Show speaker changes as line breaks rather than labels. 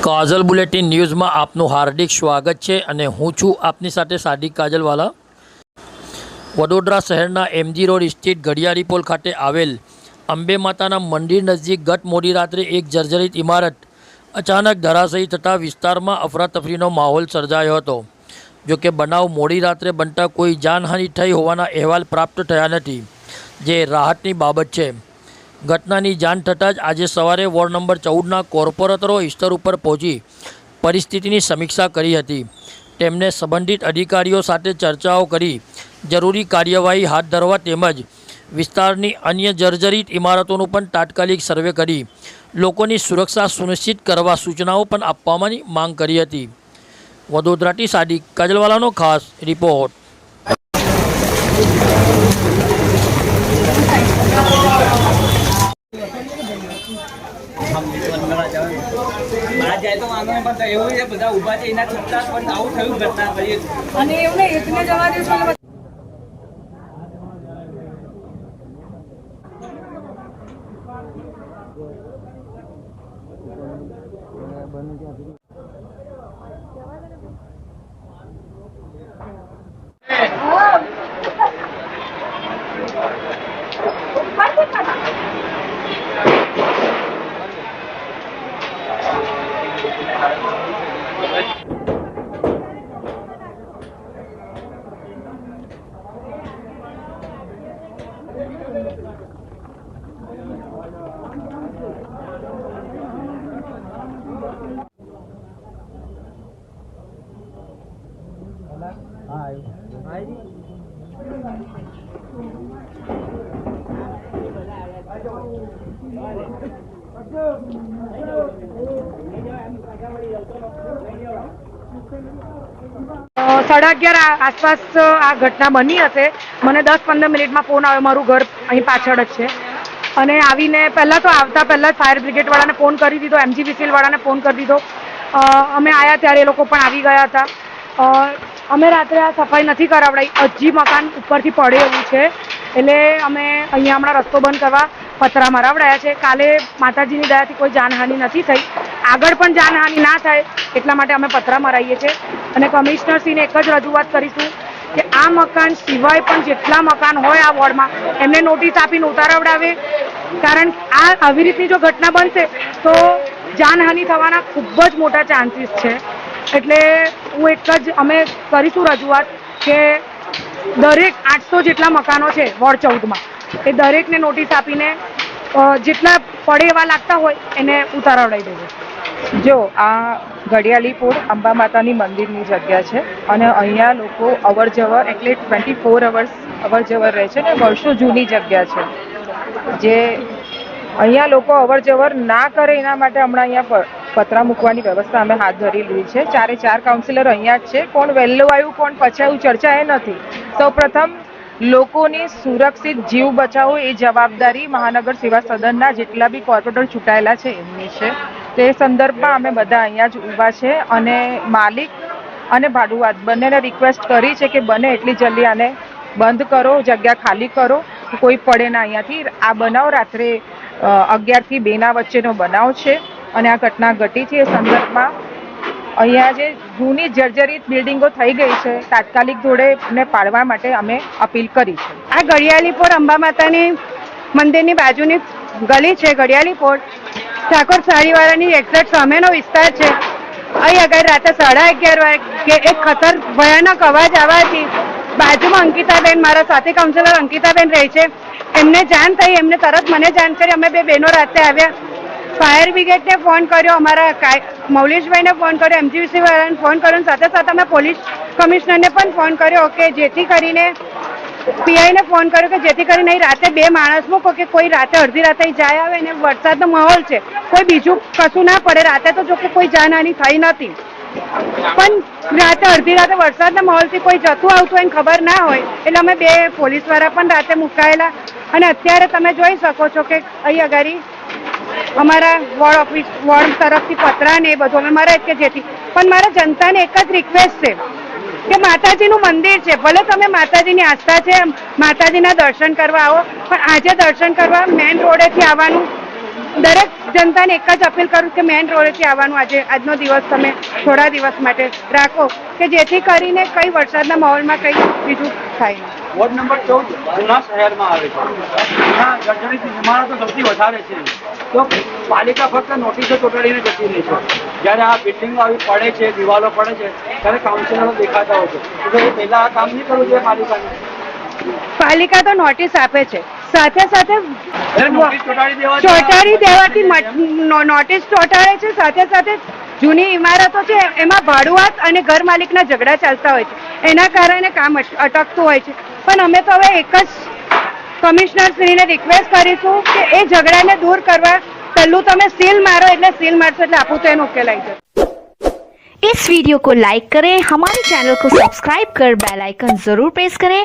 કાજલ bulletin ન્યૂઝમાં આપનું હાર્દિક સ્વાગત છે અને હું છું આપની સાથે સાદિક કાજલવાલા। વડોદરા શહેરના એમજી રોડ સ્થિત ઘડિયાળી પોલ ખાતે આવેલ અંબે માતાના મંદિર નજીક ગત મોડી રાત્રે એક જર્જરિત ઇમારત અચાનક ધરાશયી થતાં વિસ્તારમાં અફરાતફરીનો માહોલ સર્જાયો હતો। જોકે બનાવ મોડી રાત્રે બનતા કોઈ જાનહાનિ થઈ હોવાના અહેવાલ પ્રાપ્ત થયા નથી, જે રાહતની બાબત છે। ઘટનાની જાણ થતાં જ આજે સવારે વોર્ડ નંબર 14ના કોર્પોરેટરો સ્થળ ઉપર પહોંચી પરિસ્થિતિની સમીક્ષા કરી હતી। તેમણે સંબંધિત અધિકારીઓ સાથે ચર્ચાઓ કરી જરૂરી કાર્યવાહી હાથ ધરવા તેમજ વિસ્તારની અન્ય જર્જરિત ઇમારતોનું પણ તાત્કાલિક સર્વે કરી લોકોની સુરક્ષા સુનિશ્ચિત કરવા સૂચનાઓ પણ આપવાની માંગ કરી હતી। વડોદરાથી સાદિક કાજલવાલાનો ખાસ રિપોર્ટ।
જાય તો વાંધો નહીં, પણ એવું છે બધા ઊભા છે એના છતાં પણ આવું થયું ઘટના કરીએ
અને એવું નહીં એકને જવા દેશો। साढ़े 11 आसपास आ घटना बनी हशे। મને 10-15 મિનિટમાં ફોન આવ્યો। મારું ઘર અહીં પાછળ જ છે અને આવીને પહેલાં તો આવતા પહેલાં જ ફાયર બ્રિગેડવાળાને ફોન કરી દીધો, MGVCL ફોન કરી દીધો। અમે આવ્યા ત્યારે એ લોકો પણ આવી ગયા હતા। અમે રાત્રે આ સફાઈ નથી કરાવડાવી, હજી મકાન ઉપરથી પડે એવું છે એટલે અમે અહીંયા હમણાં રસ્તો બંધ કરવા પતરા મરાવડાયા છે। કાલે માતાજીની દયાથી કોઈ જાનહાનિ નથી થઈ, આગળ પણ જાનહાનિ ના થાય એટલા માટે અમે પતરા મરાવીએ છીએ અને કમિશનરશ્રીને એક જ રજૂઆત કરીશું કે આ મકાન સિવાય પણ જેટલા મકાન હોય આ વોર્ડમાં એમને નોટિસ આપીને ઉતારવડાવે, કારણ આ આવી રીતની જો ઘટના બનશે તો જાનહાનિ થવાના ખૂબ જ મોટા ચાન્સીસ છે। એટલે હું એક જ અમે કરીશું રજૂઆત કે દરેક 800 જેટલા મકાનો છે વોર્ડ 14માં, એ દરેકને નોટિસ આપીને જેટલા પડે એવા લાગતા હોય એને ઉતારવડાવી દેજો।
જો આ ઘડિયાળી પોળ અંબા માતાની મંદિરની જગ્યા છે અને અહીંયા લોકો અવર જવર એટલે 24 અવર્સ અવર જવર રહે છે ને વર્ષો જૂની જગ્યા છે, જે અહીંયા લોકો અવર જવર ના કરે એના માટે હમણાં અહીંયા પતરા મૂકવાની વ્યવસ્થા અમે હાથ ધરી લીધી છે। 4 કાઉન્સિલર અહીંયા જ છે। કોણ વહેલું આવ્યું કોણ પછાયું ચર્ચા એ નથી। સૌપ્રથમ લોકોની સુરક્ષિત જીવ બચાવો એ જવાબદારી મહાનગર સેવા સદનના જેટલા બી કોર્પોરેટર ચૂંટાયેલા છે એમની છે। તે સંદર્ભમાં અમે બધા અહીંયા જ ઊભા છે અને માલિક અને ભાડુઆત બંનેને રિક્વેસ્ટ કરી છે કે બને એટલી જલ્દી આને બંધ કરો, જગ્યા ખાલી કરો, કોઈ પડે ના અહીંયાથી। આ બનાવ રાત્રે 11 થી 2 વચ્ચેનો બનાવ છે અને આ ઘટના ઘટી છે। એ સંદર્ભમાં અહીંયા જે જૂની જર્જરિત બિલ્ડિંગો થઈ ગઈ છે તાત્કાલિક ધોરણે ને પાડવા માટે અમે અપીલ કરી છે।
આ ઘડિયાળી પોળ અંબા માતાની મંદિરની બાજુની ગલી છે। ઘડિયાળી પોળ ઠાકોર સાડીવાળાની એક્ઝેક્ટ સામેનો વિસ્તાર છે। અહીં આગળ રાતે 11:30 વાગે એક ખતર ભયાનક અવાજ આવવાથી બાજુમાં અંકિતાબેન, મારા સાથી કાઉન્સિલર અંકિતાબેન રહે છે, એમને જાણ થઈ, એમને તરત મને જાણ કરી। અમે બે બહેનો રાતે આવ્યા, ફાયર બ્રિગેડને ફોન કર્યો, અમારા મૌલેશભાઈને ફોન કર્યો, MGVC વાળાને ફોન કર્યો, સાથે સાથે અમે પોલીસ કમિશનરને પણ ફોન કર્યો કે જેથી કરીને પીઆઈને ફોન કર્યો કે જેથી કરીને અહીં રાતે 2 માણસ મૂકો કે કોઈ રાતે અડધી રાતે જાય આવે ને વરસાદનો માહોલ છે, કોઈ બીજું કશું ના પડે। રાતે તો જો કે કોઈ જાનહાનિ થઈ નથી, પણ રાતે અડધી રાતે વરસાદના માહોલથી કોઈ જતું આવતું એને ખબર ના હોય એટલે અમે 2 પોલીસવાળા પણ રાતે મુકાયેલા। અને અત્યારે તમે જોઈ શકો છો કે અહીં આગળ અમારા વોર્ડ તરફથી પતરા ને એ બધું અમે મારા કે જેથી પણ મારા જનતાને એક જ રિક્વેસ્ટ છે કે માતાજીનું મંદિર છે, ભલે તમે માતાજીની આસ્થા છે, માતાજીના દર્શન કરવા આવો, પણ આજે દર્શન કરવા મેઇન રોડેથી આવવાનું દરેક જનતાને એક જ અપીલ કરું કે મેઇન રોડેથી આવવાનું આજનો દિવસ તમે થોડા દિવસ માટે રાખો કે જેથી કરીને કઈ વરસાદના માહોલમાં કંઈ બીજું થાય નહીં.
વોર્ડ નંબર 14 જૂના શહેરમાં આવે છે. ત્યાં જર્જરિત ઇમારતો સૌથી વધારે છે. તો પાલિકા ફક્ત નોટિસો ચોંટાડીને જતી રહી છે. જ્યારે આ બિલ્ડિંગો આવી પડે છે, દિવાલો પડે છે, ત્યારે કાઉન્સિલરો દેખાતા હોય છે. તો એ પહેલા આ કામ નહીં કરવું જોઈએ પાલિકાને.
પાલિકા તો નોટિસ આપે છે, સાથે સાથે
નોટિસ ચોંટાડી
ચોંટાડી દેવાથી નોટિસ ચોંટાડે છે, સાથે સાથે જૂની ઇમારતો છે એમાં ભાડુઆત અને ઘર માલિકના ઝઘડા ચાલતા હોય છે, એના કારણે કામ અટકતું હોય છે. પણ અમે તો હવે એક જ કમિશનરશ્રીને રિક્વેસ્ટ કરીશું કે એ ઝઘડાને દૂર કરવા પહેલું તમે સીલ મારો, એટલે સીલ મારશો એટલે આપું તો એનો ઉકેલ આવી જશે.
इस वीडियो को लाइक करें, हमारे चैनल को सब्सक्राइब कर बेल आइकन जरूर प्रेस करें